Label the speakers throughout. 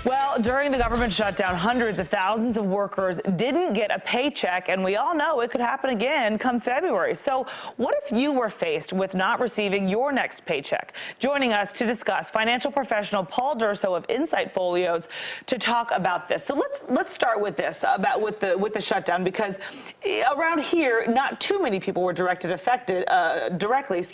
Speaker 1: Well, during the government shutdown, hundreds of thousands of workers didn't get a paycheck, and we all know it could happen again come February. So what if you were faced with not receiving your next paycheck? Joining us to discuss, financial professional Paul Durso of Insight Folios to talk about this. So let's start with this, with the shutdown, because around here, not too many people were directly,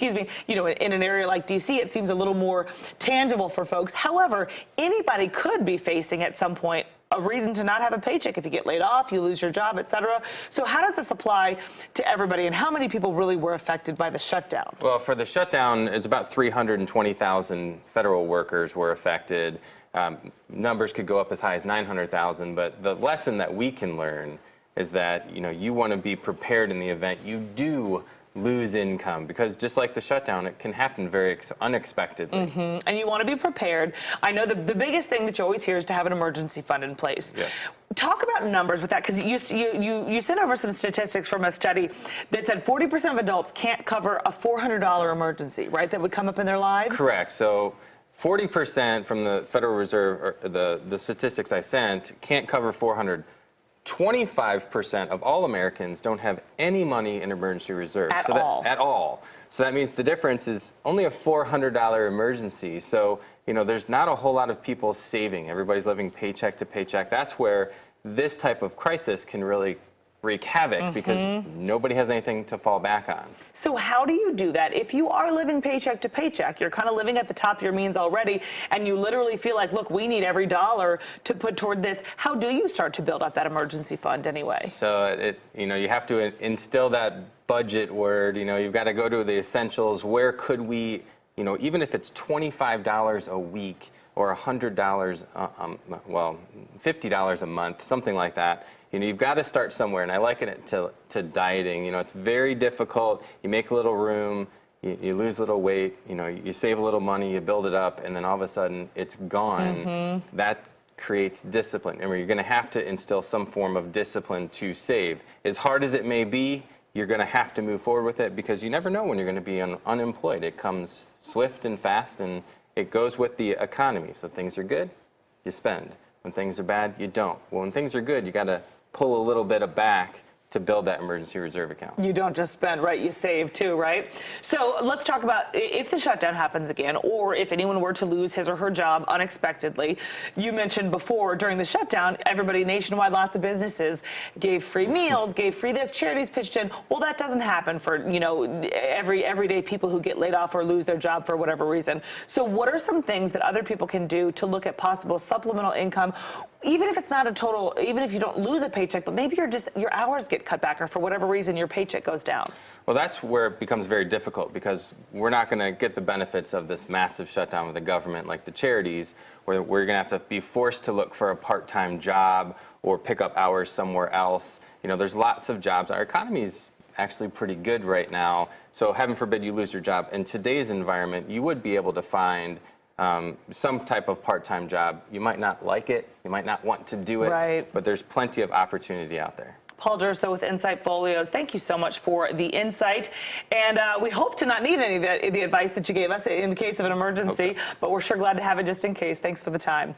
Speaker 1: you know, in an area like D.C., it seems a little more tangible for folks. However, anybody could be facing at some point a reason to not have a paycheck if you get laid off, you lose your job, etc. So how does this apply to everybody, and how many people really were affected by the shutdown?
Speaker 2: Well, for the shutdown, it's about 320,000 federal workers were affected. Numbers could go up as high as 900,000, but the lesson that we can learn is that, you know, you want to be prepared in the event you do lose income, because just like the shutdown, it can happen very unexpectedly.
Speaker 1: And you want to be prepared. I know the biggest thing that you always hear is to have an emergency fund in place.
Speaker 2: Yes.
Speaker 1: Talk about numbers with that, because you sent over some statistics from a study that said 40% of adults can't cover a $400 emergency, right, that would come up in their lives?
Speaker 2: Correct. So 40% from the Federal Reserve, or the statistics I sent, can't cover 400. 25% of all Americans don't have any money in emergency reserve. At all. So that means the difference is only a $400 emergency. So, you know, there's not a whole lot of people saving. Everybody's living paycheck to paycheck. That's where this type of crisis can really wreak havoc, because nobody has anything to fall back on.
Speaker 1: So how do you do that? If you are living paycheck to paycheck, you're kind of living at the top of your means already, and you literally feel like, look, we need every dollar to put toward this. How do you start to build up that emergency fund anyway?
Speaker 2: So, you know, you have to instill that budget word. You know, you've got to go to the essentials. Where could we, you know, even if it's $25 a week or $100, well, $50 a month, something like that. You know, you've got to start somewhere, and I liken it to dieting. You know, it's very difficult. You make a little room, you lose a little weight, you know, you save a little money, you build it up, and then all of a sudden it's gone. That creates discipline. I mean, you're going to have to instill some form of discipline to save. As hard as it may be, you're going to have to move forward with it, because you never know when you're going to be unemployed. It comes swift and fast, and it goes with the economy. So things are good, you spend. When things are bad, you don't. Well, when things are good, you got to pull a little bit back to build that emergency reserve account.
Speaker 1: You don't just spend, right? You save too, right? So let's talk about if the shutdown happens again, or if anyone were to lose his or her job unexpectedly. You mentioned before, during the shutdown, everybody nationwide, lots of businesses gave free meals, gave free this, charities pitched in. Well, that doesn't happen for, you know, everyday people who get laid off or lose their job for whatever reason. So what are some things that other people can do to look at possible supplemental income, even if it's not a total, even if you don't lose a paycheck, but maybe your hours get cut back, or for whatever reason your paycheck goes down?
Speaker 2: Well, that's where it becomes very difficult, because we're not going to get the benefits of this massive shutdown with the government like the charities, where we're going to have to be forced to look for a part-time job or pick up hours somewhere else. You know, there's lots of jobs. Our economy is actually pretty good right now, so heaven forbid you lose your job. In today's environment, you would be able to find some type of part-time job. You might not like it, you might not want to do it,
Speaker 1: right,
Speaker 2: but there's plenty of opportunity out there.
Speaker 1: Paul Durso with Insight Folios, thank you so much for the insight. And we hope to not need any of the advice that you gave us in the case of an emergency, but we're sure glad to have it just in case. Thanks for the time.